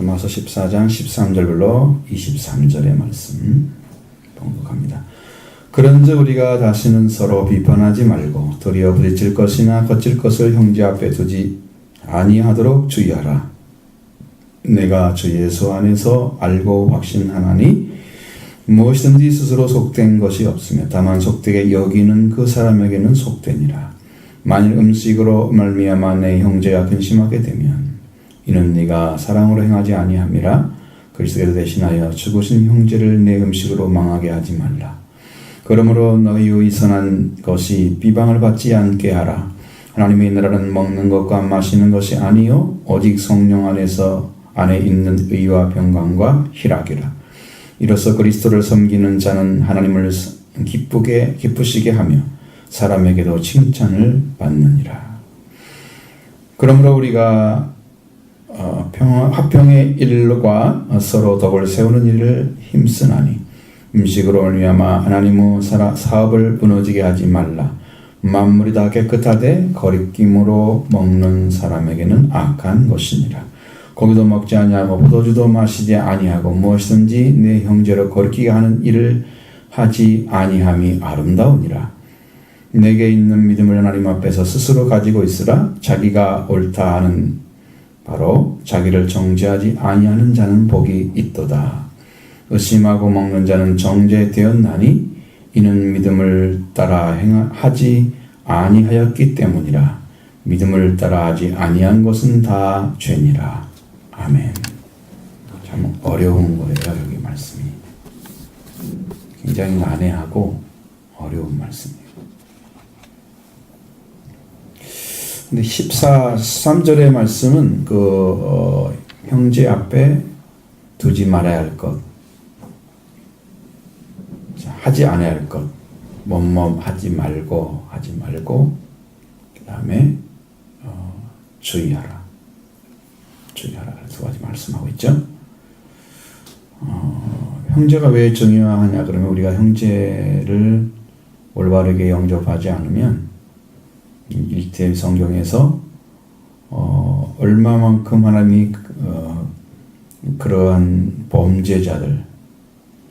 로마서 14장 13절로 23절의 말씀 봉독합니다. 그런즉 우리가 다시는 서로 비판하지 말고 도리어 부딪힐 것이나 거칠 것을 형제 앞에 두지 아니하도록 주의하라. 내가 주 예수 안에서 알고 확신하나니 무엇이든지 스스로 속된 것이 없으며 다만 속되게 여기는 그 사람에게는 속되니라. 만일 음식으로 말미암아 내 형제가 근심하게 되면 이는 네가 사랑으로 행하지 아니함이라. 그리스도께서 대신하여 죽으신 형제를 내 음식으로 망하게 하지 말라. 그러므로 너희의 선한 것이 비방을 받지 않게 하라. 하나님의 나라는 먹는 것과 마시는 것이 아니요 오직 성령 안에 있는 의와 평강과 희락이라. 이로써 그리스도를 섬기는 자는 하나님을 기쁘시게 하며 사람에게도 칭찬을 받느니라. 그러므로 우리가 화평의 일과 서로 덕을 세우는 일을 힘쓰나니 음식으로 말미암아 하나님의 사업을 무너지게 하지 말라. 만물이 다 깨끗하되 거리낌으로 먹는 사람에게는 악한 것이니라. 고기도 먹지 아니하고 포도주도 마시지 아니하고 무엇이든지 내 형제로 거리끼게 하는 일을 하지 아니함이 아름다우니라. 내게 있는 믿음을 하나님 앞에서 스스로 가지고 있으라. 자기가 옳다 하는 바로 자기를 정죄하지 아니하는 자는 복이 있도다. 의심하고 먹는 자는 정죄되었나니 이는 믿음을 따라 하지 아니하였기 때문이라. 믿음을 따라 하지 아니한 것은 다 죄니라. 아멘. 참 어려운 거예요, 여기 말씀이. 굉장히 난해하고 어려운 말씀이에요. 근데 13절의 말씀은 형제 앞에 두지 말아야 할 것, 하지 않아야 할 것, 하지 말고 그 다음에 주의하라. 두 가지 말씀하고 있죠. 형제가 왜 중요하냐 그러면 우리가 형제를 올바르게 영접하지 않으면 일대 성경에서 얼마만큼 하나님이 그러한 범죄자들,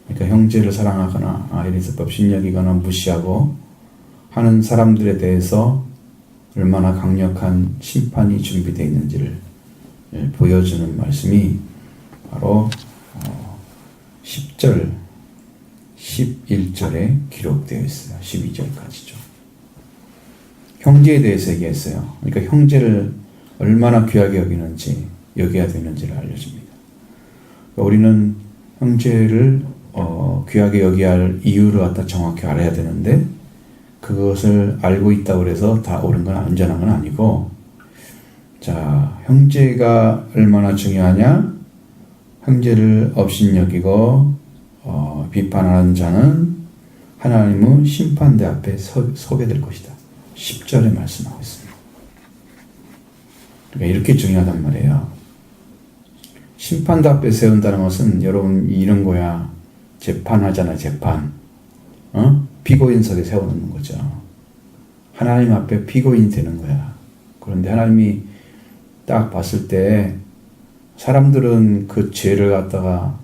그러니까 형제를 사랑하거나 이래서 법신여기거나 무시하고 하는 사람들에 대해서 얼마나 강력한 심판이 준비되어 있는지를 보여주는 말씀이 바로 10절, 11절에 기록되어 있어요. 12절까지죠. 형제에 대해서 얘기했어요. 그러니까 형제를 얼마나 귀하게 여겨야 되는지를 알려줍니다. 우리는 형제를 귀하게 여겨야 할 이유를 갖다 정확히 알아야 되는데 그것을 알고 있다고 해서 다 옳은 건 안전한 건 아니고, 자, 형제가 얼마나 중요하냐? 형제를 업신여기고 비판하는 자는 하나님의 심판대 앞에 서게 될 것이다. 10절에 말씀하고 있습니다. 그러니까 이렇게 중요하단 말이에요. 심판대 앞에 세운다는 것은 여러분 이런 거야. 재판하잖아, 재판. 피고인석에 세워놓는 거죠. 하나님 앞에 피고인이 되는 거야. 그런데 하나님이 딱 봤을 때 사람들은 그 죄를 갖다가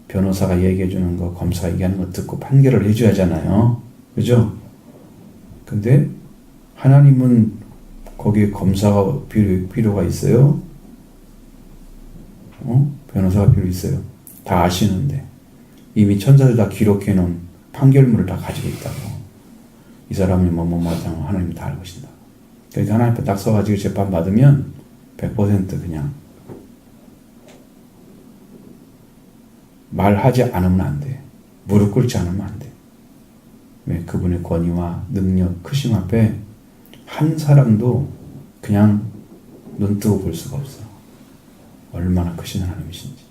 변호사가 얘기해 주는 거, 검사가 얘기하는 거 듣고 판결을 해줘야 하잖아요. 그죠? 근데 하나님은 거기에 검사가 필요가 있어요? 변호사가 필요 있어요? 다 아시는데 이미 천사들 다 기록해 놓은 판결문을 다 가지고 있다고. 이 사람이 뭐하다고 하나님이 다 알고 계신다. 그래서 하나님 앞에 딱 서가지고 재판 받으면 100% 그냥 말하지 않으면 안 돼. 무릎 꿇지 않으면 안 돼. 왜? 그분의 권위와 능력, 크심 앞에 한 사람도 그냥 눈 뜨고 볼 수가 없어. 얼마나 크신 하나님이신지.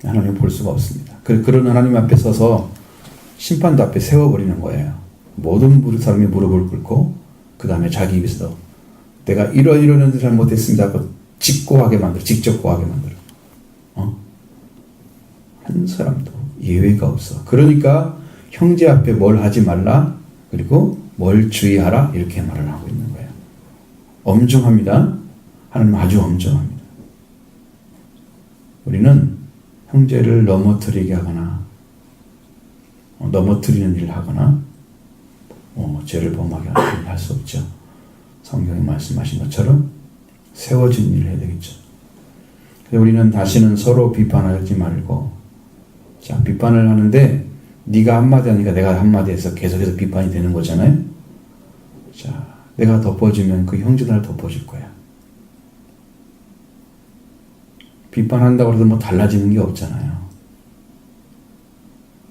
하나님 볼 수가 없습니다. 그런 하나님 앞에 서서 심판도 앞에 세워버리는 거예요. 모든 사람이 무릎을 꿇고 그 다음에 자기 입에서 내가 이런 잘못했습니다 하고 직접 고하게 만들어. 한 사람도 예외가 없어. 그러니까 형제 앞에 뭘 하지 말라, 그리고 뭘 주의하라, 이렇게 말을 하고 있는 거예요. 엄중합니다. 하나님 아주 엄중합니다. 우리는 형제를 넘어뜨리게 하거나 넘어뜨리는 일을 하거나 죄를 범하게 하는 일을 할 수 없죠. 성경이 말씀하신 것처럼 세워진 일을 해야 되겠죠. 그래서 우리는 다시는 서로 비판하지 말고, 자, 비판을 하는데 네가 한마디 하니까 내가 한마디 해서 계속해서 비판이 되는 거잖아요. 자, 내가 덮어주면 그 형제도 날 덮어줄 거야. 비판한다고 해도 뭐 달라지는 게 없잖아요.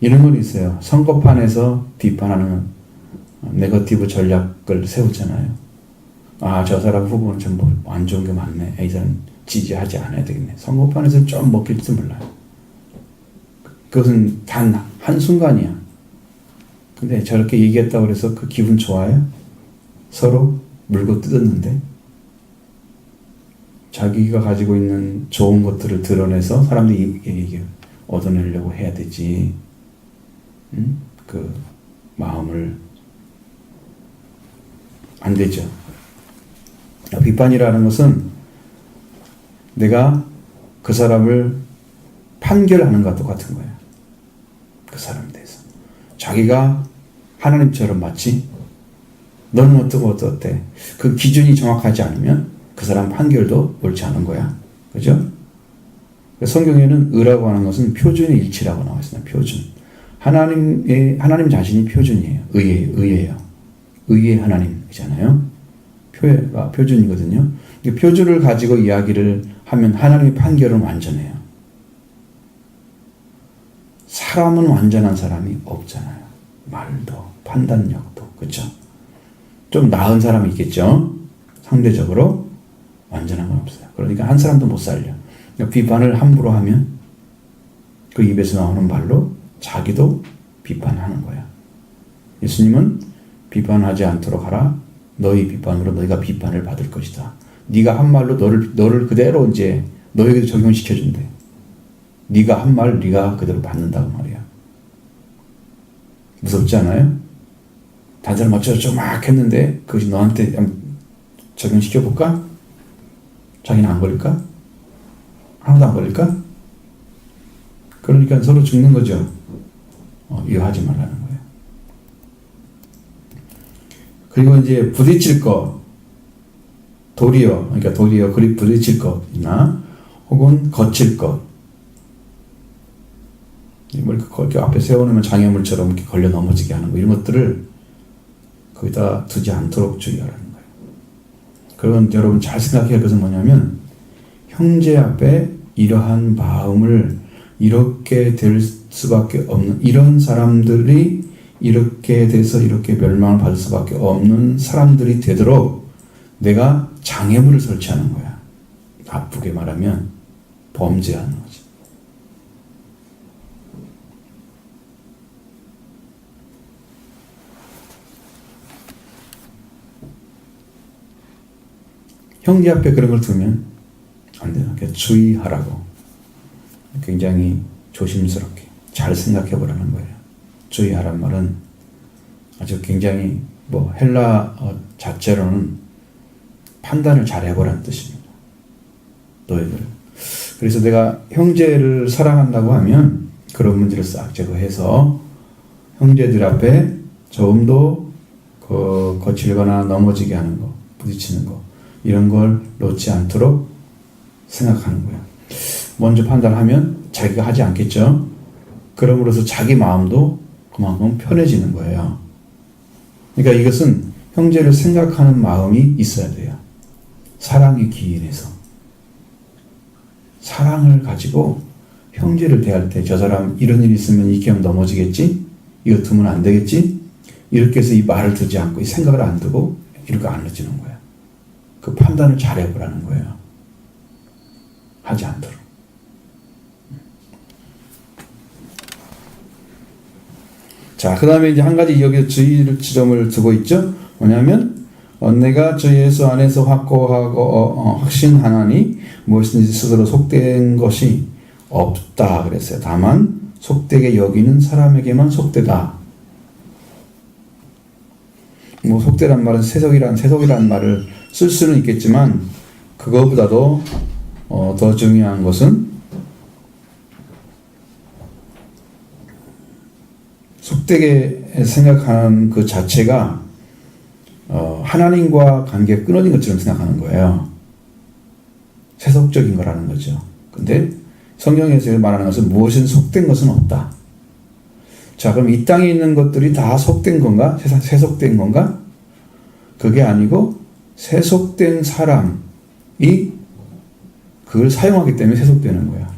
이런 건 있어요. 선거판에서 비판하는 네거티브 전략을 세우잖아요. 아, 저 사람 후보는 좀 안 좋은 게 많네. 이 사람 지지하지 않아야 되겠네. 선거판에서 좀 먹힐지 몰라요. 그것은 단 한순간이야. 근데 저렇게 얘기했다고 해서 그 기분 좋아요? 서로 물고 뜯었는데 자기가 가지고 있는 좋은 것들을 드러내서 사람들이 얘기 얻어내려고 해야 되지. 그 마음을 안 되죠. 비판이라는 것은 내가 그 사람을 판결하는 것과 똑같은 거예요. 그 사람에 대해서. 자기가 하나님처럼 맞지? 너는 어떻고 어때? 그 기준이 정확하지 않으면 그 사람 판결도 옳지 않은 거야. 그죠? 성경에는 의라고 하는 것은 표준의 일치라고 나와 있습니다. 표준. 하나님 자신이 표준이에요. 의예요. 의의 하나님이잖아요. 표가 표준이거든요. 표준을 가지고 이야기를 하면 하나님의 판결은 완전해요. 사람은 완전한 사람이 없잖아요. 말도, 판단력도, 그렇죠? 좀 나은 사람이 있겠죠? 상대적으로 완전한 건 없어요. 그러니까 한 사람도 못 살려. 비판을 함부로 하면 그 입에서 나오는 말로 자기도 비판하는 거야. 예수님은 비판하지 않도록 하라. 너희 비판으로 너희가 비판을 받을 것이다. 네가 한 말로 너를 그대로 이제 너에게도 적용시켜준대. 네가 한 말 네가 그대로 받는다고 말이야. 무섭지 않아요? 다른 사람 어쩌고저쩌고 막 했는데 그것이 너한테 적용시켜볼까? 자기는 안 걸릴까? 하나도 안 걸릴까? 그러니까 서로 죽는 거죠. 이거 하지 말라는 거예요. 그리고 이제 부딪힐 것, 도리어 그리 부딪힐 것이나 혹은 거칠 것, 이렇게 앞에 세워놓으면 장애물처럼 이렇게 걸려 넘어지게 하는 거, 이런 것들을 거기다 두지 않도록 주의하라는 거예요. 그건 여러분 잘 생각해야 할 것은 뭐냐면, 형제 앞에 이러한 마음을 이렇게 될 수밖에 없는, 이런 사람들이 이렇게 돼서 이렇게 멸망을 받을 수밖에 없는 사람들이 되도록 내가 장애물을 설치하는 거야. 나쁘게 말하면 범죄하는 거지. 형제 앞에 그런 걸 두면 안 돼요. 그러니까 주의하라고. 굉장히 조심스럽게 잘 생각해 보라는 거예요. 주의하란 말은 아주 굉장히 헬라 자체로는 판단을 잘 해보라는 뜻입니다. 너희들. 그래서 내가 형제를 사랑한다고 하면 그런 문제를 싹 제거해서 형제들 앞에 조금도 거칠거나 넘어지게 하는 거, 부딪히는 거, 이런 걸 놓지 않도록 생각하는 거야. 먼저 판단하면 자기가 하지 않겠죠? 그럼으로써 자기 마음도 그만큼 편해지는 거예요. 그러니까 이것은 형제를 생각하는 마음이 있어야 돼요. 사랑의 기인에서. 사랑을 가지고 형제를 대할 때 저 사람 이런 일 있으면 이렇게 하면 넘어지겠지? 이거 두면 안 되겠지? 이렇게 해서 이 말을 듣지 않고 이 생각을 안 두고 이렇게 안 해주는 거야. 그 판단을 잘 해보라는 거예요. 하지 않도록. 자, 그 다음에 이제 한 가지 여기 주의 지점을 두고 있죠. 뭐냐면, 내가 주 예수 안에서 확고하고 확신하나니 무엇이든지 스스로 속된 것이 없다 그랬어요. 다만 속되게 여기는 사람에게만 속되다. 속되란 말은 세속이란 말을 쓸 수는 있겠지만 그거보다도 더 중요한 것은 속되게 생각하는 그 자체가 하나님과 관계가 끊어진 것처럼 생각하는 거예요. 세속적인 거라는 거죠. 근데 성경에서 말하는 것은 무엇은 속된 것은 없다. 자, 그럼 이 땅에 있는 것들이 다 속된 건가? 세속된 건가? 그게 아니고 세속된 사람이 그걸 사용하기 때문에 세속되는 거야.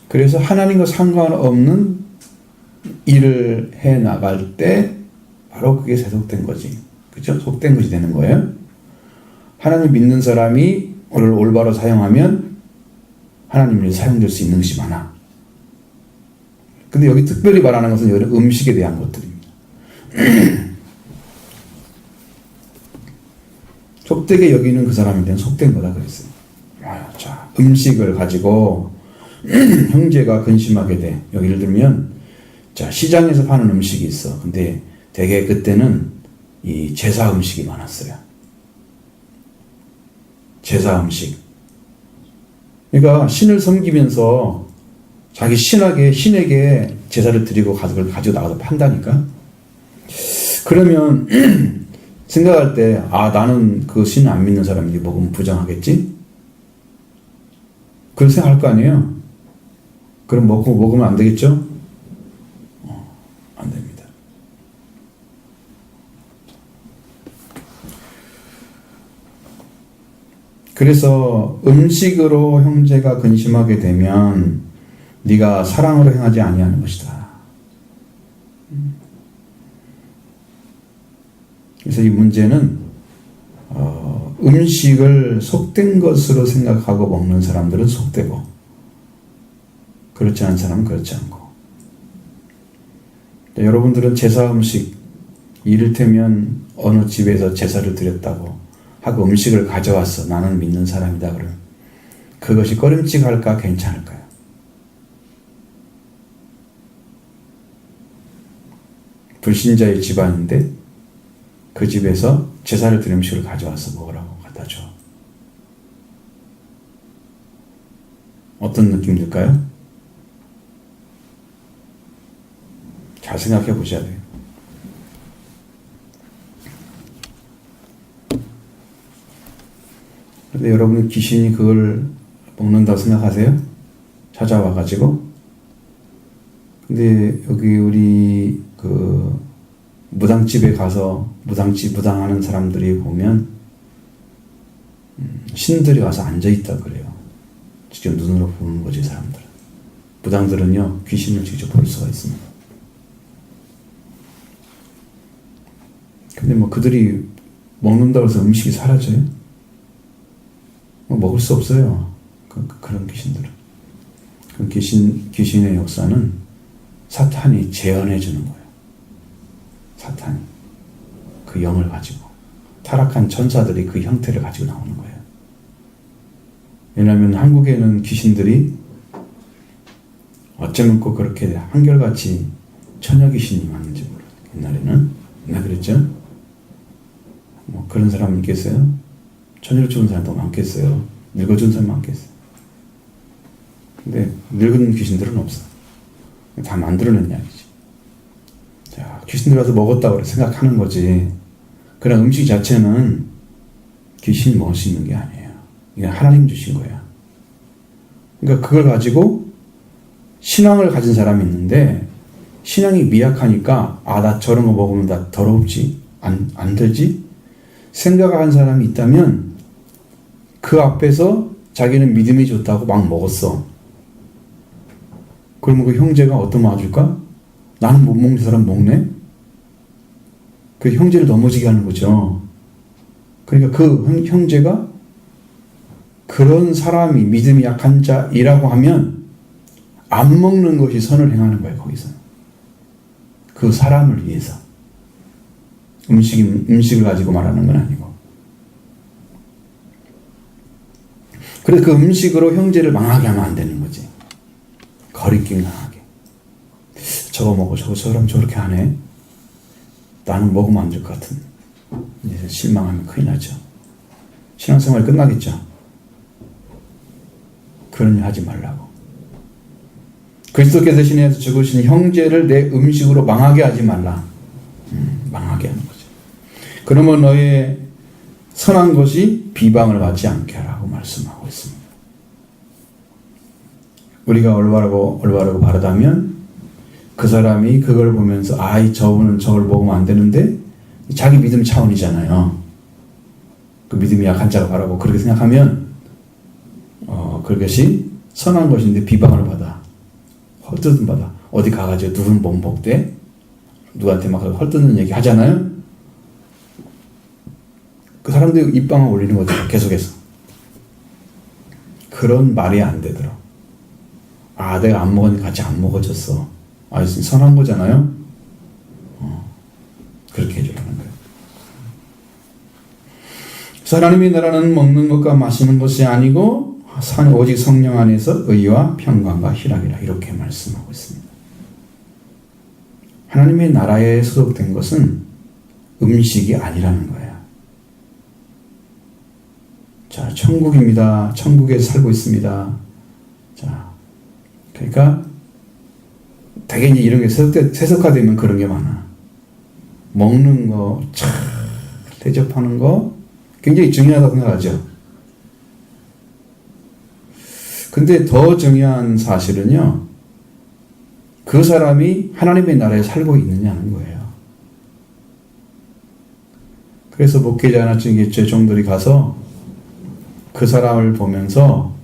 그래서 하나님과 상관없는 일을 해 나갈 때 바로 그게 세속된 거지. 그죠? 속된 것이 되는 거예요. 하나님 믿는 사람이 오늘 올바로 사용하면 하나님이 사용될 수 있는 것이 많아. 근데 여기 특별히 말하는 것은 여러 음식에 대한 것들입니다. 속되게 여기는 그 사람에 대한 속된 거다 그랬어요. 자, 음식을 가지고 형제가 근심하게 돼. 예를 들면, 자, 시장에서 파는 음식이 있어. 근데 되게 그때는 이 제사 음식이 많았어요. 제사 음식. 그러니까 신을 섬기면서 자기 신에게 제사를 드리고 그걸 가지고 나가서 판다니까. 그러면 생각할 때, 나는 그 신을 안 믿는 사람인데 먹으면 부정하겠지? 그런 생각할 거 아니에요? 그럼 먹으면 안 되겠죠? 안 됩니다. 그래서 음식으로 형제가 근심하게 되면 네가 사랑으로 행하지 아니하는 것이다. 그래서 이 문제는 음식을 속된 것으로 생각하고 먹는 사람들은 속되고 그렇지 않은 사람은 그렇지 않고. 여러분들은 제사 음식, 이를테면 어느 집에서 제사를 드렸다고 하고 음식을 가져왔어. 나는 믿는 사람이다. 그러면 그것이 꺼림칙할까 괜찮을까요? 불신자의 집안인데 그 집에서 제사를 드린 음식을 가져와서 먹으라고 갖다 줘. 어떤 느낌 들까요? 잘 생각해 보셔야 돼요. 근데 여러분 귀신이 그걸 먹는다고 생각하세요? 찾아와가지고. 근데 여기 우리 그 무당집에 가서 무당하는 사람들이 보면 신들이 와서 앉아있다 그래요. 직접 눈으로 보는 거지 사람들은. 무당들은요 귀신을 직접 볼 수가 있습니다. 근데 그들이 먹는다고 해서 음식이 사라져요? 먹을 수 없어요. 그런 귀신들은. 그 귀신의 역사는 사탄이 재현해 주는 거예요. 사탄이 그 영을 가지고 타락한 천사들이 그 형태를 가지고 나오는 거예요. 왜냐하면 한국에는 귀신들이 어쩌면 꼭 그렇게 한결같이 처녀 귀신이 많은지 모르겠어요. 옛날에는 그랬죠? 그런 사람 있겠어요? 처녀를 죽은 사람도 많겠어요? 늙어 죽은 사람 많겠어요? 근데 늙은 귀신들은 없어. 다 만들어낸 이야기지. 자, 귀신들 와서 먹었다고 그래 생각하는 거지. 그런 음식 자체는 귀신이 먹을 수 있는 게 아니에요. 이게 하나님 주신 거야. 그러니까 그걸 가지고 신앙을 가진 사람이 있는데 신앙이 미약하니까 나 저런 거 먹으면 나 더럽지? 안 되지? 생각하는 사람이 있다면 그 앞에서 자기는 믿음이 좋다고 막 먹었어. 그러면 그 형제가 어떤 마음 줄까? 나는 못 먹는 사람 먹네? 그 형제를 넘어지게 하는 거죠. 그러니까 그 형제가 그런 사람이 믿음이 약한 자이라고 하면 안 먹는 것이 선을 행하는 거예요. 거기서 그 사람을 위해서 음식을 가지고 말하는 건 아니고. 그래서 그 음식으로 형제를 망하게 하면 안 되는 거지. 거리낌 강하게. 저거 먹어, 저 사람 저렇게 하네. 나는 먹으면 안 될 것 같은. 이제 실망하면 큰일 나죠. 신앙생활 끝나겠죠. 그런 일 하지 말라고. 그리스도께서 대신해서 죽으신 형제를 내 음식으로 망하게 하지 말라. 망하게 하는 거죠. 그러면 너의 선한 것이 비방을 받지 않게 하라고 말씀하고 있습니다. 우리가 올바르고 바르다면 그 사람이 그걸 보면서 저분은 저걸 먹으면 안 되는데 자기 믿음 차원이잖아요. 그 믿음이 약한 자가 바라고 그렇게 생각하면 그것이 선한 것인데 비방을 받아. 헐뜯음 받아. 어디 가가지고 누군 몸복대 누구한테 막 헐뜯는 얘기 하잖아요. 그 사람들이 입방을 올리는 거죠. 계속해서. 그런 말이 안 되더라. 내가 안 먹으니까 같이 안 먹어졌어. 선한 거잖아요. 그렇게 해주라는 거예요. 하나님의 나라는 먹는 것과 마시는 것이 아니고 오직 성령 안에서 의와 평강과 희락이라 이렇게 말씀하고 있습니다. 하나님의 나라에 소속된 것은 음식이 아니라는 거예요. 자, 천국입니다. 천국에 살고 있습니다. 자, 그러니까 되게 이제 이런 게 세속화되면 그런 게 많아. 먹는 거, 대접하는 거 굉장히 중요하다고 생각하죠. 근데 더 중요한 사실은요, 그 사람이 하나님의 나라에 살고 있느냐는 거예요. 그래서 목회자나 제 종들이 가서 그 사람을 보면서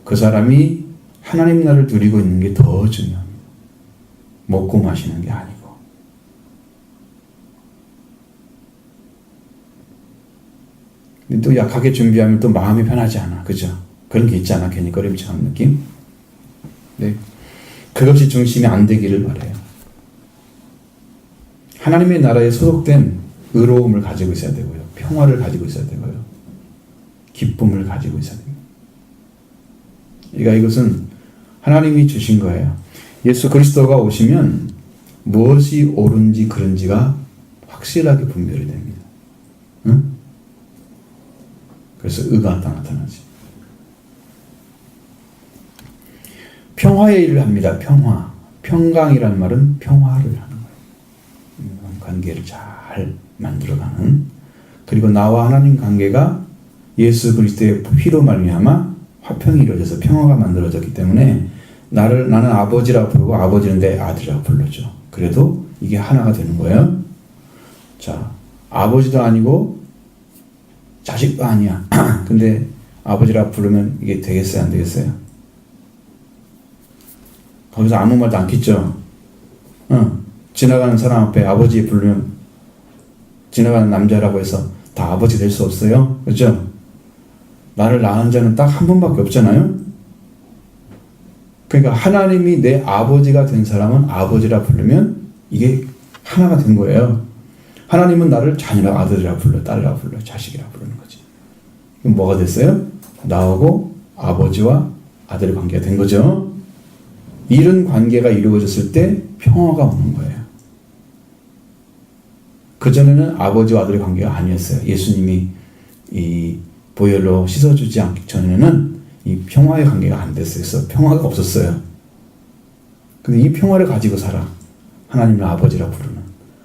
그 사람이 하나님 나라를 누리고 있는 게 더 중요합니다. 먹고 마시는 게 아니고. 근데 또 약하게 준비하면 또 마음이 편하지 않아. 그죠? 그런 게 있잖아. 괜히 꺼림칙한 느낌. 네. 그것이 중심이 안 되기를 바라요. 하나님의 나라에 소속된 의로움을 가지고 있어야 되고요. 평화를 가지고 있어야 되고요. 기쁨을 가지고 있어야 됩니다. 그러니까 이것은 하나님이 주신 거예요. 예수 그리스도가 오시면 무엇이 옳은지 그른지가 확실하게 분별이 됩니다. 응? 그래서 의가 나타나지. 평화의 일을 합니다. 평화. 평강이라는 말은 평화를 하는 거예요. 관계를 잘 만들어가는. 그리고 나와 하나님 관계가 예수 그리스도의 피로 말미암아 화평이 이루어져서 평화가 만들어졌기 때문에 나는 아버지라 부르고 아버지는 내 아들이라 불러줘. 그래도 이게 하나가 되는 거예요. 자, 아버지도 아니고 자식도 아니야. 근데 아버지라 부르면 이게 되겠어요? 안 되겠어요? 거기서 아무 말도 않겠죠? 지나가는 사람 앞에 아버지 부르면 지나가는 남자라고 해서 다 아버지 될 수 없어요? 그죠? 나를 낳은 자는 딱 한 분밖에 없잖아요? 그러니까 하나님이 내 아버지가 된 사람은 아버지라 부르면 이게 하나가 된 거예요. 하나님은 나를 자녀라, 아들이라 불러, 딸이라 불러, 자식이라 부르는 거지. 그럼 뭐가 됐어요? 나하고 아버지와 아들의 관계가 된 거죠. 이런 관계가 이루어졌을 때 평화가 오는 거예요. 그전에는 아버지와 아들의 관계가 아니었어요. 예수님이 이 보혈로 씻어주지 않기 전에는 이 평화의 관계가 안 됐어요. 그래서 평화가 없었어요. 근데 이 평화를 가지고 살아. 하나님을 아버지라 부르는,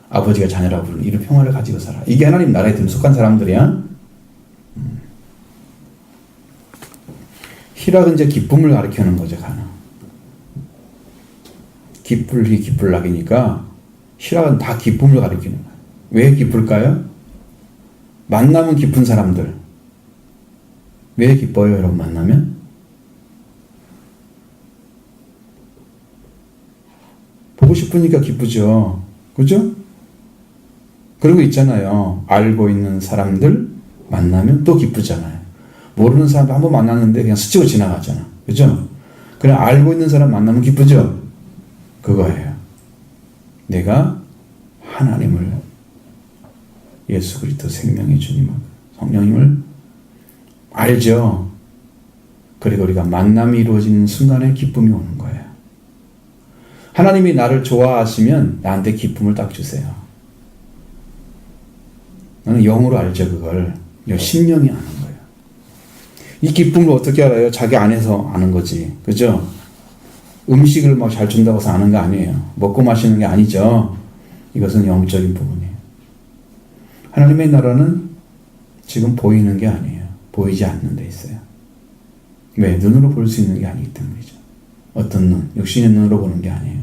아버지가 자녀라 부르는 이런 평화를 가지고 살아. 이게 하나님 나라에 속한 사람들이야. 희락은 이제 기쁨을 가리키는 거죠. 기쁠락이니까 희락은 다 기쁨을 가리키는 거예요. 왜 기쁠까요? 만나면 기쁜 사람들. 왜 기뻐요, 여러분? 만나면? 보고 싶으니까 기쁘죠. 그죠? 그리고 있잖아요. 알고 있는 사람들 만나면 또 기쁘잖아요. 모르는 사람 한번 만났는데 그냥 스치고 지나가잖아. 그죠? 그냥 알고 있는 사람 만나면 기쁘죠? 그거예요. 내가 하나님을, 예수 그리스도 생명의 주님을, 성령님을 알죠. 그리고 우리가 만남이 이루어지는 순간에 기쁨이 오는 거예요. 하나님이 나를 좋아하시면 나한테 기쁨을 딱 주세요. 나는 영으로 알죠, 그걸. 심령이 아는 거예요. 이 기쁨을 어떻게 알아요? 자기 안에서 아는 거지. 그죠? 음식을 막 잘 준다고 해서 아는 거 아니에요. 먹고 마시는 게 아니죠. 이것은 영적인 부분이에요. 하나님의 나라는 지금 보이는 게 아니에요. 보이지 않는 데 있어요. 왜? 눈으로 볼 수 있는 게 아니기 때문이죠. 어떤 눈? 육신의 눈으로 보는 게 아니에요.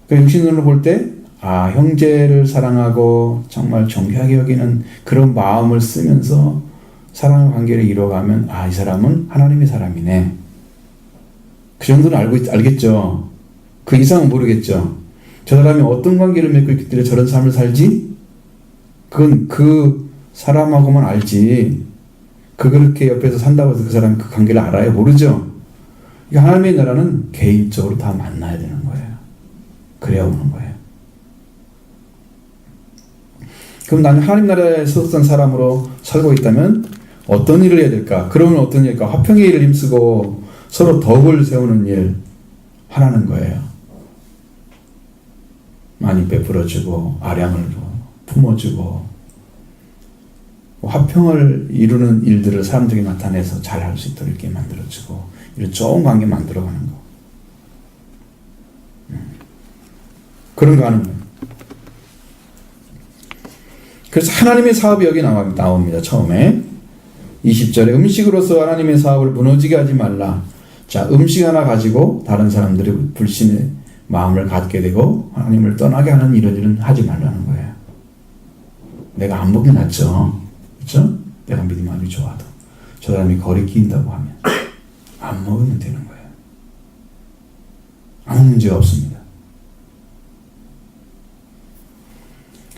그 육신의 눈으로 볼 때, 형제를 사랑하고 정말 존귀하게 여기는 그런 마음을 쓰면서 사랑의 관계를 이뤄가면, 이 사람은 하나님의 사람이네. 그 정도는 알겠죠. 그 이상은 모르겠죠. 저 사람이 어떤 관계를 맺고 있기 때문에 저런 삶을 살지? 그건 그 사람하고만 알지. 그렇게 옆에서 산다고 해서 그 사람이 그 관계를 알아요? 모르죠. 하나님의 나라는 개인적으로 다 만나야 되는 거예요. 그래야 오는 거예요. 그럼 나는 하나님 나라에 소속된 사람으로 살고 있다면 어떤 일을 해야 될까? 그러면 어떤 일일까? 화평의 일을 힘쓰고 서로 덕을 세우는 일 하라는 거예요. 많이 베풀어주고 아량을 품어주고 화평을 이루는 일들을 사람들에게 나타내서 잘 할 수 있도록 이렇게 만들어주고 이런 좋은 관계 만들어가는 거. 그런 거 하는 거예요. 그래서 하나님의 사업이 여기 나옵니다. 처음에 20절에 음식으로서 하나님의 사업을 무너지게 하지 말라. 자, 음식 하나 가지고 다른 사람들이 불신의 마음을 갖게 되고 하나님을 떠나게 하는 이런 일은 하지 말라는 거예요. 내가 안 먹는 게 낫죠. 그렇죠? 내가 믿음이 아무리 좋아도 저 사람이 거리 끼인다고 하면 안 먹으면 되는 거예요. 아무 문제가 없습니다.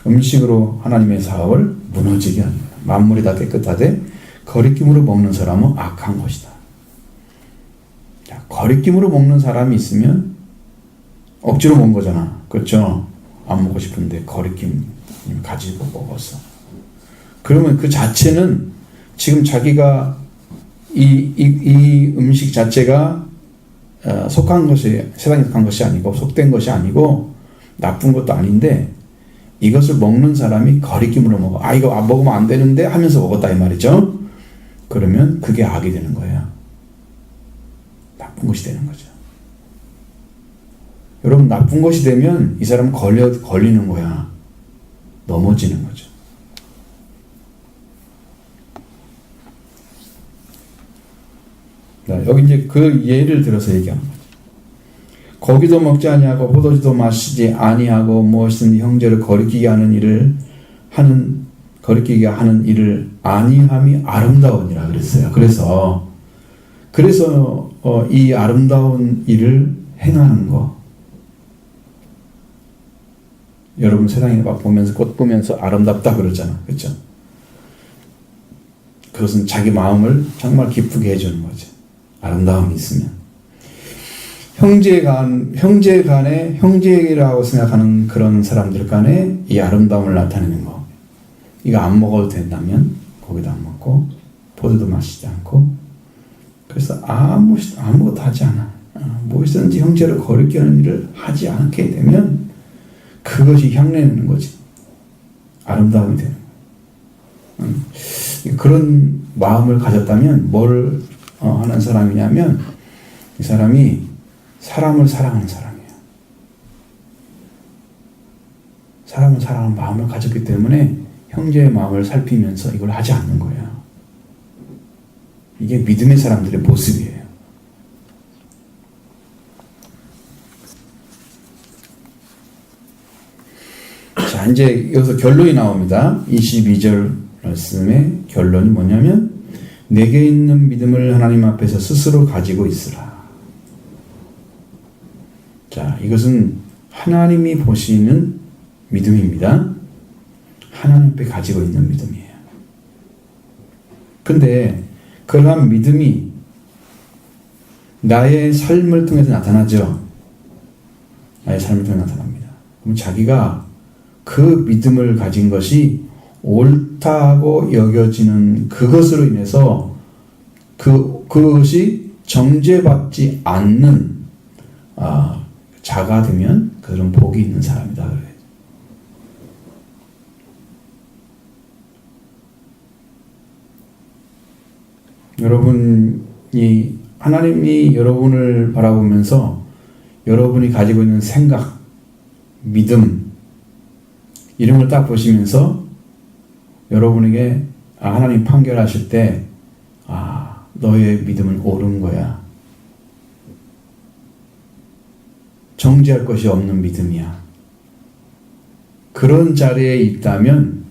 음식으로 하나님의 사업을 무너지게 합니다. 만물이 다 깨끗하되 거리낌으로 먹는 사람은 악한 것이다. 자, 거리낌으로 먹는 사람이 있으면 억지로 먹은 거잖아. 그렇죠? 안 먹고 싶은데 거리낌 가지고 먹었어. 그러면 그 자체는 지금 자기가 이 음식 자체가 속한 것이, 세상에 속한 것이 아니고 속된 것이 아니고 나쁜 것도 아닌데 이것을 먹는 사람이 거리낌으로 먹어. 이거 안 먹으면 안 되는데 하면서 먹었다 이 말이죠. 그러면 그게 악이 되는 거예요. 나쁜 것이 되는 거죠. 여러분, 나쁜 것이 되면 이 사람은 걸리는 거야. 넘어지는 거죠. 여기 이제 그 예를 들어서 얘기하는 거죠. 고기도 먹지 아니하고 포도주도 마시지 아니하고 무엇이든 형제를 거리끼게 하는 일을 아니함이 아름다우니라 그랬어요. 그래서 이 아름다운 일을 행하는 거. 여러분 세상에 막 보면서 꽃 보면서 아름답다 그러잖아. 그렇죠? 그것은 자기 마음을 정말 기쁘게 해주는 거죠. 아름다움이 있으면. 형제 간에 형제라고 생각하는 그런 사람들 간에 이 아름다움을 나타내는 거. 이거 안 먹어도 된다면 고기도 안 먹고 포도도 마시지 않고 그래서 아무것도 하지 않아. 무엇이든지 형제를 거리게 하는 일을 하지 않게 되면 그것이 향내는 거지. 아름다움이 되는 거야. 그런 마음을 가졌다면 뭘 하는 사람이냐면 이 사람이 사람을 사랑하는 사람이에요. 사람을 사랑하는 마음을 가졌기 때문에 형제의 마음을 살피면서 이걸 하지 않는 거예요. 이게 믿음의 사람들의 모습이에요. 자, 이제 여기서 결론이 나옵니다. 22절 말씀의 결론이 뭐냐면 내게 있는 믿음을 하나님 앞에서 스스로 가지고 있으라. 자, 이것은 하나님이 보시는 믿음입니다. 하나님 앞에 가지고 있는 믿음이에요. 근데 그러한 믿음이 나의 삶을 통해서 나타나죠. 나의 삶을 통해 나타납니다. 그럼 자기가 그 믿음을 가진 것이 옳다고 여겨지는 그것으로 인해서 그것이 정죄받지 않는 자가 되면 그런 복이 있는 사람이다 그래요. 여러분이 하나님이 여러분을 바라보면서 여러분이 가지고 있는 생각, 믿음 이런 걸 딱 보시면서 여러분에게 하나님 판결하실 때 너의 믿음은 옳은 거야. 정죄할 것이 없는 믿음이야. 그런 자리에 있다면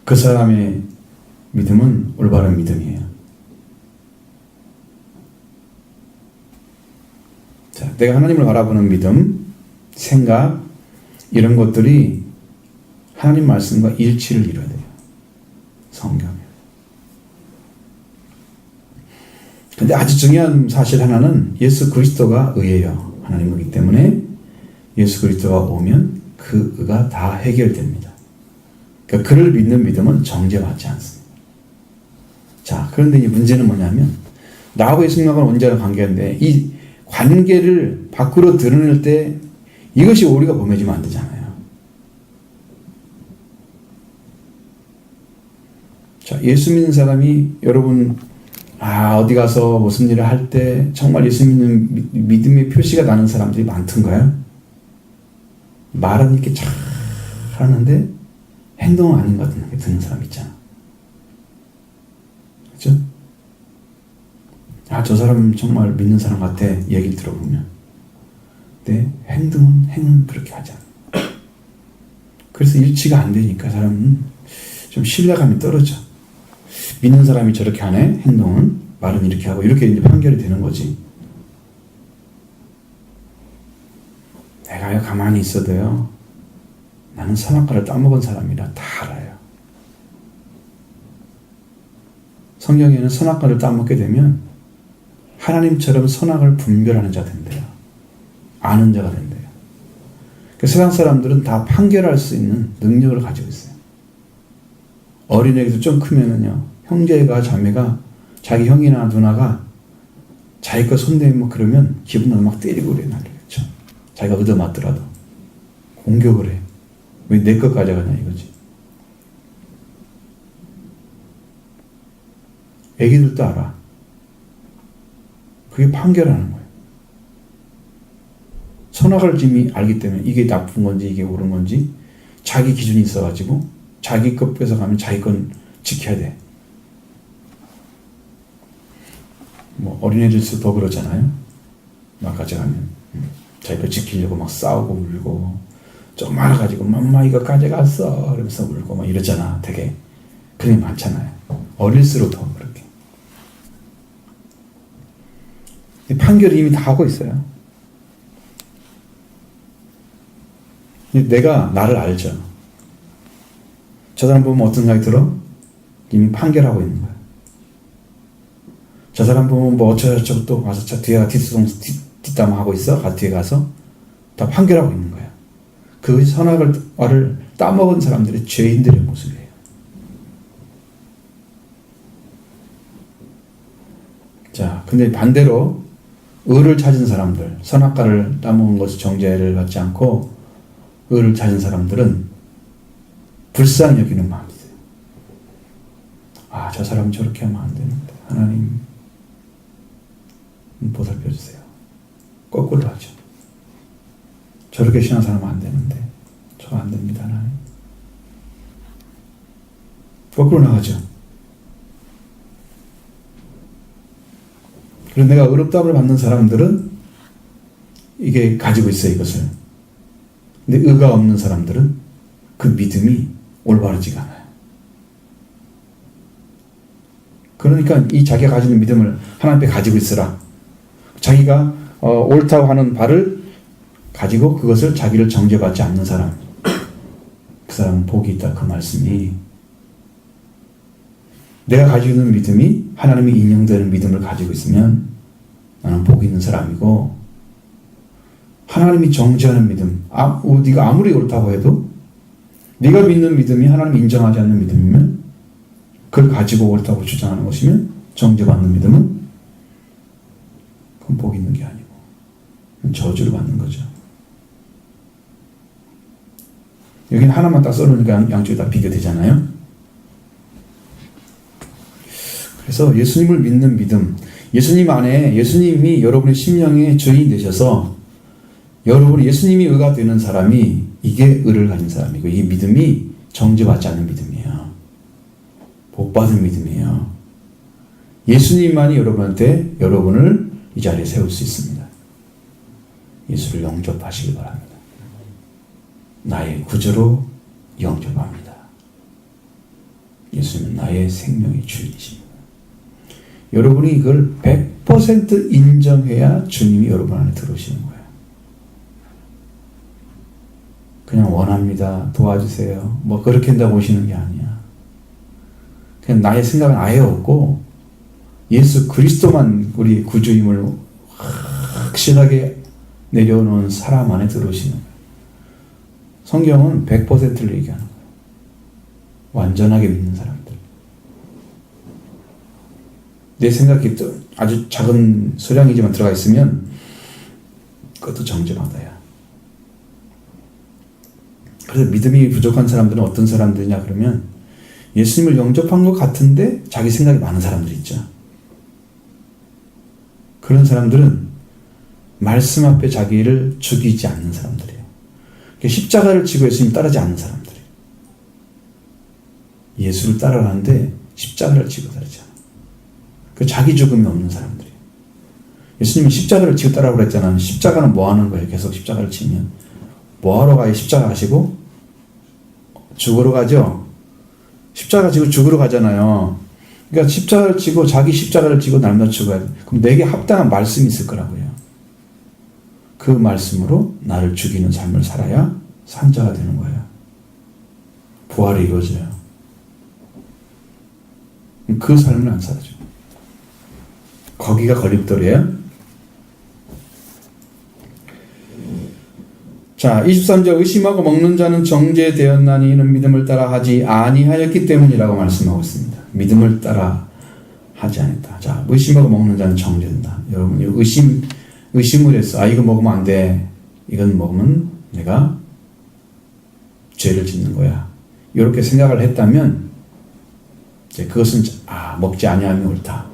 그 사람의 믿음은 올바른 믿음이에요. 자, 내가 하나님을 바라보는 믿음, 생각 이런 것들이 하나님 말씀과 일치를 이뤄야 돼요. 성경에. 근데 아주 중요한 사실 하나는 예수 그리스도가 의예요. 하나님이기 때문에 예수 그리스도가 오면 그 의가 다 해결됩니다. 그러니까 그를 믿는 믿음은 정죄받지 않습니다. 자, 그런데 이 문제는 뭐냐면 나하고 예수님과는 언제나 관계인데 이 관계를 밖으로 드러낼 때 이것이 우리가 범해지면 안 되잖아요. 자, 예수 믿는 사람이 여러분 어디 가서 무슨 일을 할 때 정말 예수 믿는 믿음의 표시가 나는 사람들이 많던가요? 말은 이렇게 잘 하는데 행동은 아닌 것 같은 생각이 드는 사람 있잖아. 그렇죠? 저 사람 정말 믿는 사람 같아 얘기를 들어보면. 근데 행은 그렇게 하지 않아. 그래서 일치가 안 되니까 사람은 좀 신뢰감이 떨어져. 믿는 사람이 저렇게 하네, 행동은. 말은 이렇게 하고, 이렇게 이제 판결이 되는 거지. 내가 가만히 있어도요, 나는 선악과를 따먹은 사람이라 다 알아요. 성경에는 선악과를 따먹게 되면 하나님처럼 선악을 분별하는 자 된대요. 아는 자가 된대요. 그 세상 사람들은 다 판결할 수 있는 능력을 가지고 있어요. 어린애기도 좀 크면은요, 형제가 자매가 자기 형이나 누나가 자기 거 손대면 그러면 기분 나서 막 때리고 그래, 난리겠죠. 자기가 얻어맞더라도 공격을 해. 왜 내 것 가져가냐 이거지. 애기들도 알아. 그게 판결하는 거예요. 선악을 이미 알기 때문에 이게 나쁜 건지 이게 옳은 건지 자기 기준이 있어가지고 자기 것 뺏어가면 자기 건 지켜야 돼. 뭐 어린애들도 더 그러잖아요. 막 가져가면 자기 거 지키려고 막 싸우고 울고 좀 많아가지고 엄마 이거 가져갔어 그러면서 울고 막 이러잖아. 되게 그런 게 많잖아요. 어릴수록 더 그렇게. 판결을 이미 다 하고 있어요. 내가 나를 알죠. 저 사람 보면 어떤 생각이 들어? 이미 판결하고 있는 거야. 저 사람 보면 뭐 어쩌고저쩌고 또 와서 저 뒤에 뒷담화하고 있어. 뒤에 가서 다 판결하고 있는 거야. 그 선악을 따먹은 사람들이 죄인들의 모습이에요. 자, 근데 반대로 의를 찾은 사람들, 선악과를 따먹은 것을 정죄를 받지 않고 의를 찾은 사람들은 불쌍히 여기는 마음이 있어요. 저 사람 저렇게 하면 안 되는데 하나님 보살펴 주세요. 거꾸로 하죠. 저렇게 신앙생활하면 안 되는데 저거 안 됩니다 하나님. 거꾸로 나가죠. 그래서 내가 의롭다함을 받는 사람들은 이게 가지고 있어요, 이것을. 근데 의가 없는 사람들은 그 믿음이 올바르지가 않아요. 그러니까 이 자기가 가지는 믿음을 하나님 앞에 가지고 있으라. 자기가 옳다고 하는 바를 가지고 그것을 자기를 정죄받지 않는 사람, 그 사람은 복이 있다. 그 말씀이 내가 가지고 있는 믿음이 하나님이 인용되는 믿음을 가지고 있으면 나는 복이 있는 사람이고, 하나님이 정죄하는 믿음, 네가 아무리 옳다고 해도 네가 믿는 믿음이 하나님이 인정하지 않는 믿음이면, 그걸 가지고 옳다고 주장하는 것이면, 정죄받는 믿음은 그건 복이 있는 게 아니고 저주를 받는 거죠. 여기는 하나만 딱 써놓으니까 양쪽이 다 비교되잖아요. 그래서 예수님을 믿는 믿음, 예수님 안에 예수님이 여러분의 심령의 주인이 되셔서 여러분 예수님이 의가 되는 사람이 이게 의를 가진 사람이고 이 믿음이 정죄받지 않는 믿음이에요. 복받은 믿음이에요. 예수님만이 여러분을 이 자리에 세울 수 있습니다. 예수를 영접하시기 바랍니다. 나의 구주로 영접합니다. 예수님은 나의 생명의 주인이십니다. 여러분이 이걸 100% 인정해야 주님이 여러분 안에 들어오시는 거예요. 그냥 원합니다. 도와주세요. 뭐 그렇게 한다고 오시는 게 아니야. 그냥 나의 생각은 아예 없고 예수 그리스도만 우리 구주임을 확실하게 내려놓은 사람 안에 들어오시는 거예요. 성경은 100%를 얘기하는 거예요. 완전하게 믿는 사람들. 내 생각이 아주 작은 소량이지만 들어가 있으면 그것도 정죄받아야. 그래서 믿음이 부족한 사람들은 어떤 사람들이냐 그러면 예수님을 영접한 것 같은데 자기 생각이 많은 사람들 있죠. 그런 사람들은 말씀 앞에 자기를 죽이지 않는 사람들이에요. 십자가를 지고 예수님 따르지 않는 사람들이에요. 예수를 따라가는데 십자가를 지고 따르지 않아요. 자기 죽음이 없는 사람들이에요. 예수님이 십자가를 지고 따라오라고 했잖아요. 십자가는 뭐 하는 거예요? 계속 십자가를 지면. 뭐 하러 가요? 십자가 하시고? 죽으러 가죠? 십자가 지고 죽으러 가잖아요. 그러니까 십자가를 지고 자기 십자가를 지고 날마다 죽어야 돼. 그럼 내게 합당한 말씀이 있을 거라고요. 그 말씀으로 나를 죽이는 삶을 살아야 산자가 되는 거예요. 부활이 이루어져요. 그 삶을 안 살아줘. 거기가 걸림돌이에요. 자, 23절 의심하고 먹는 자는 정죄되었나니 이는 믿음을 따라 하지 아니하였기 때문이라고 말씀하고 있습니다. 믿음을 따라 하지 않았다. 자, 의심하고 먹는 자는 정죄된다. 여러분, 의심을 했어. 이거 먹으면 안 돼. 이건 먹으면 내가 죄를 짓는 거야. 이렇게 생각을 했다면 이제 그것은 먹지 아니하면 옳다.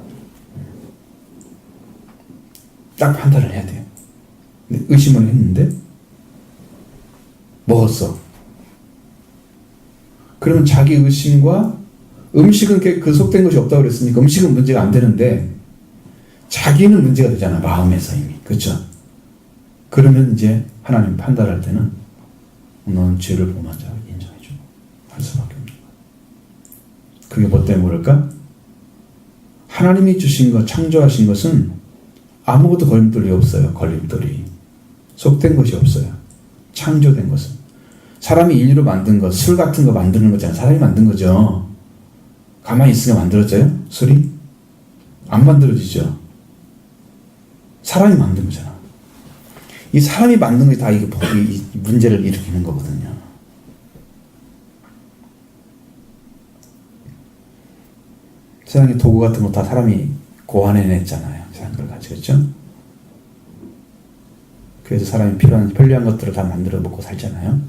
딱 판단을 해야 돼요. 근데 의심을 했는데 먹었어. 그러면 자기 의심과 음식은 그 속된 것이 없다고 그랬으니까 음식은 문제가 안 되는데 자기는 문제가 되잖아. 마음에서 이미. 그렇죠? 그러면 이제 하나님 판단할 때는 너는 죄를 범한 자를 인정해주고 할 수밖에 없는 거야. 그게 뭐 때문에 그럴까? 하나님이 주신 것, 창조하신 것은 아무것도 걸림돌이 없어요. 걸림돌이. 속된 것이 없어요. 창조된 것은. 사람이 인류로 만든 것, 술 같은 거 만드는 거잖아요. 사람이 만든 거죠. 가만히 있으니까 만들어져요? 술이? 안 만들어지죠. 사람이 만든 거잖아. 이 사람이 만든 것이 다 이 문제를 일으키는 거거든요. 세상에 도구 같은 거 다 사람이 고안해냈잖아요. 세상을 가지고, 그렇죠? 그래서 사람이 필요한 편리한 것들을 다 만들어 먹고 살잖아요.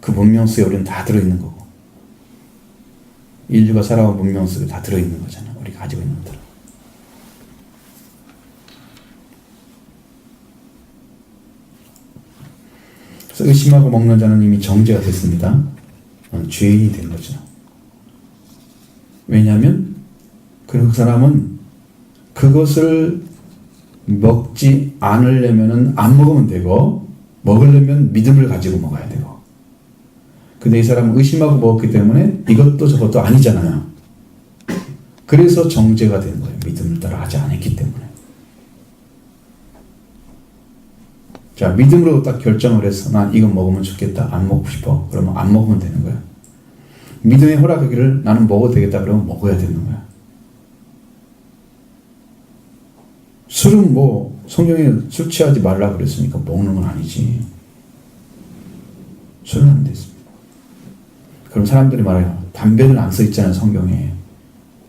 그 문명 속에 우리는 다 들어있는 거고 인류가 살아온 문명 속에 다 들어있는 거잖아요. 우리가 가지고 있는 것들은. 그래서 의심하고 먹는 자는 이미 정죄가 됐습니다. 죄인이 된 거죠. 왜냐하면 그 사람은 그것을 먹지 않으려면은 안 먹으면 되고 먹으려면 믿음을 가지고 먹어야 되고. 근데 이 사람은 의심하고 먹었기 때문에 이것도 저것도 아니잖아요. 그래서 정죄가 된 거예요. 믿음을 따라 하지 않았기 때문에. 자, 믿음으로 딱 결정을 해서 난 이거 먹으면 좋겠다. 안 먹고 싶어. 그러면 안 먹으면 되는 거야. 믿음의 허락하기를 나는 먹어도 되겠다. 그러면 먹어야 되는 거야. 술은 뭐 성경에 술 취하지 말라 그랬으니까 먹는 건 아니지. 술은 안 됐습니다. 그럼 사람들이 말해요. 담배는 안 써 있잖아요, 성경에.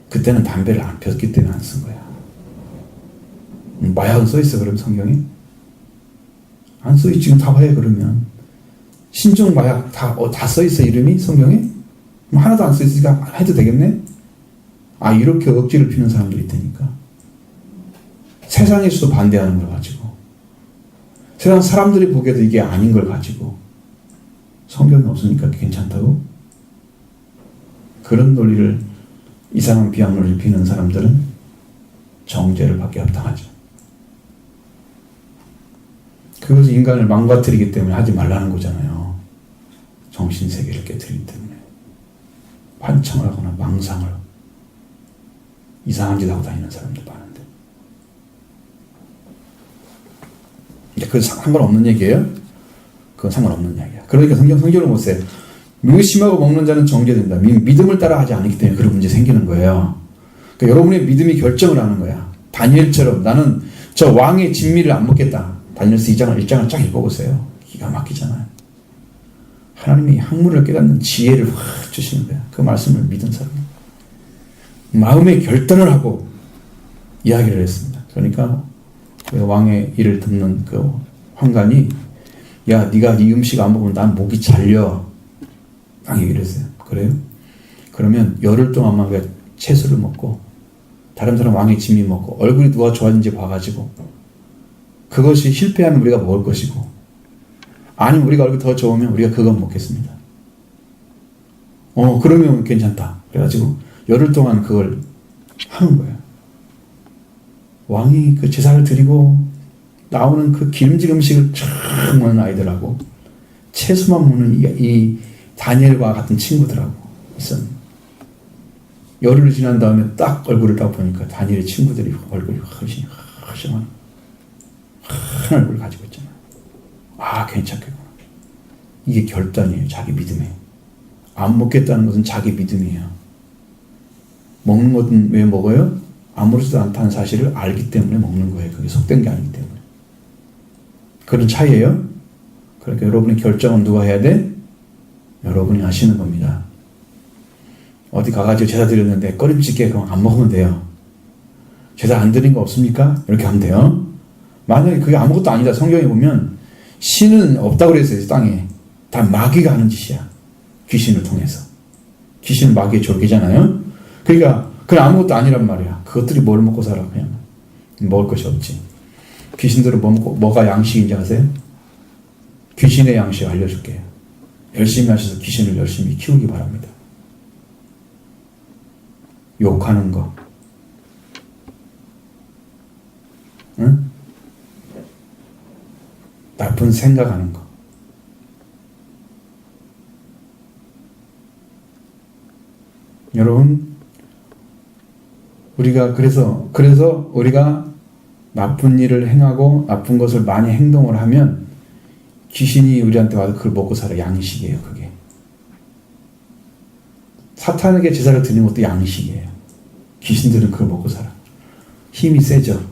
그때는 담배를 안 폈기 때문에 안 쓴 거야. 마약은 써 있어, 그럼 성경에? 안 써 있지. 지금 다 해, 그러면. 신종 마약 다 써 있어, 이름이 성경에? 하나도 안 써 있으니까 해도 되겠네? 이렇게 억지를 피는 사람들이 있다니까. 세상에서도 반대하는 걸 가지고, 세상 사람들이 보기에도 이게 아닌 걸 가지고, 성경이 없으니까 괜찮다고? 그런 논리를, 이상한 비약 논리를 피는 사람들은 정죄를 받게 합당하죠. 그것이 인간을 망가뜨리기 때문에 하지 말라는 거잖아요. 정신세계를 깨뜨리기 때문에. 환청을 하거나 망상을 이상한 짓 하고 다니는 사람들 많은데. 그건 상관없는 얘기예요? 그건 상관없는 이야기야. 그러니까 성경을 보세요. 의심하고 먹는 자는 정죄된다. 믿음을 따라 하지 않기 때문에 그런 문제 생기는 거예요. 그러니까 여러분의 믿음이 결정을 하는 거야. 다니엘처럼 나는 저 왕의 진미를 안 먹겠다. 다니엘서 1장을 쫙 읽어보세요. 기가 막히잖아요. 하나님이 학문을 깨닫는 지혜를 확 주시는 거야. 그 말씀을 믿은 사람. 마음의 결단을 하고 이야기를 했습니다. 그러니까 그 왕의 일을 듣는 그 환관이 야, 네가 이 음식 안 먹으면 난 목이 잘려. 딱 얘기를 했어요. 그래요? 그러면 열흘 동안만 왜 채소를 먹고 다른 사람 왕의 진미 먹고 얼굴이 누가 좋아지는지 봐가지고 그것이 실패하면 우리가 먹을 것이고 아니면 우리가 얼굴이 더 좋으면 우리가 그건 먹겠습니다. 그러면 괜찮다. 그래가지고 열흘 동안 그걸 하는 거예요. 왕이 그 제사를 드리고 나오는 그 기름진 음식을 쫙 먹는 아이들하고 채소만 먹는 이 다니엘과 같은 친구들하고 있었는데 열흘이 지난 다음에 딱 얼굴을 딱 보니까 다니엘의 친구들이 얼굴이 훨씬 한 얼굴을 가지고 있잖아요. 괜찮겠구나. 이게 결단이에요. 자기 믿음에. 안 먹겠다는 것은 자기 믿음이에요. 먹는 것은 왜 먹어요? 아무렇지도 않다는 사실을 알기 때문에 먹는 거예요. 그게 속된 게 아니기 때문에. 그런 차이예요. 그러니까 여러분의 결정은 누가 해야 돼? 여러분이 하시는 겁니다. 어디 가가지고 제사 드렸는데 꺼림칙게 그럼 안 먹으면 돼요. 제사 안 드린 거 없습니까? 이렇게 하면 돼요. 만약에 그게 아무것도 아니다. 성경에 보면 신은 없다고 그랬어요. 땅에. 다 마귀가 하는 짓이야. 귀신을 통해서. 귀신은 마귀의 졸개잖아요. 그러니까 그건 아무것도 아니란 말이야. 그것들이 뭘 먹고 살아. 그냥 먹을 것이 없지. 귀신들은 뭐가 양식인지 아세요? 귀신의 양식 알려줄게요. 열심히 하셔서 귀신을 열심히 키우기 바랍니다. 욕하는 거. 응? 나쁜 생각하는 거. 여러분, 우리가 그래서 우리가 나쁜 일을 행하고 나쁜 것을 많이 행동을 하면 귀신이 우리한테 와서 그걸 먹고 살아. 양식이에요, 그게. 사탄에게 제사를 드리는 것도 양식이에요. 귀신들은 그걸 먹고 살아. 힘이 세죠.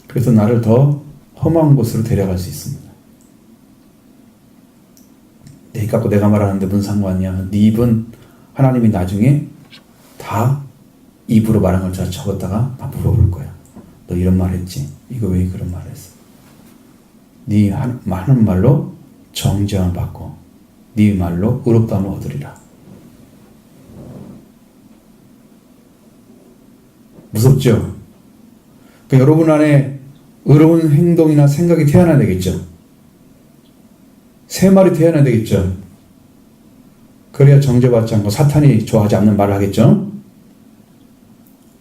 그래서 나를 더 험한 곳으로 데려갈 수 있습니다. 내 입 갖고 내가 말하는데 무슨 상관이야. 네 입은 하나님이 나중에 다 입으로 말한 걸 다 적었다가 다 물어볼 거야. 너 이런 말 했지? 이거 왜 그런 말 했어? 네 하는 말로 정죄함을 받고 네 말로 의롭다함을 얻으리라. 무섭죠? 그러니까 여러분 안에 의로운 행동이나 생각이 태어나야 되겠죠? 새 말이 태어나야 되겠죠? 그래야 정죄받지 않고 사탄이 좋아하지 않는 말을 하겠죠?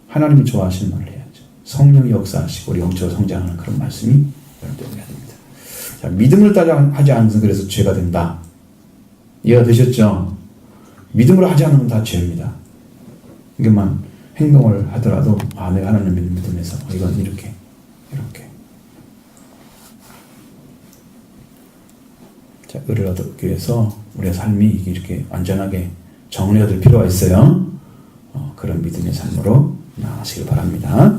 하나님이 좋아하시는 말을 해야죠. 성령이 역사하시고 우리 영적으로 성장하는 그런 말씀이 여러분들 해야 됩니다. 자, 믿음을 따라 하지 않는 것은 그래서 죄가 된다. 이해가 되셨죠? 믿음으로 하지 않는 건 다 죄입니다. 이게만 행동을 하더라도 내가 하나님을 믿음에서 이건 이렇게 자, 의를 얻기 위해서 우리의 삶이 이렇게 완전하게 정리가 될 필요가 있어요. 그런 믿음의 삶으로 나아가시길 바랍니다.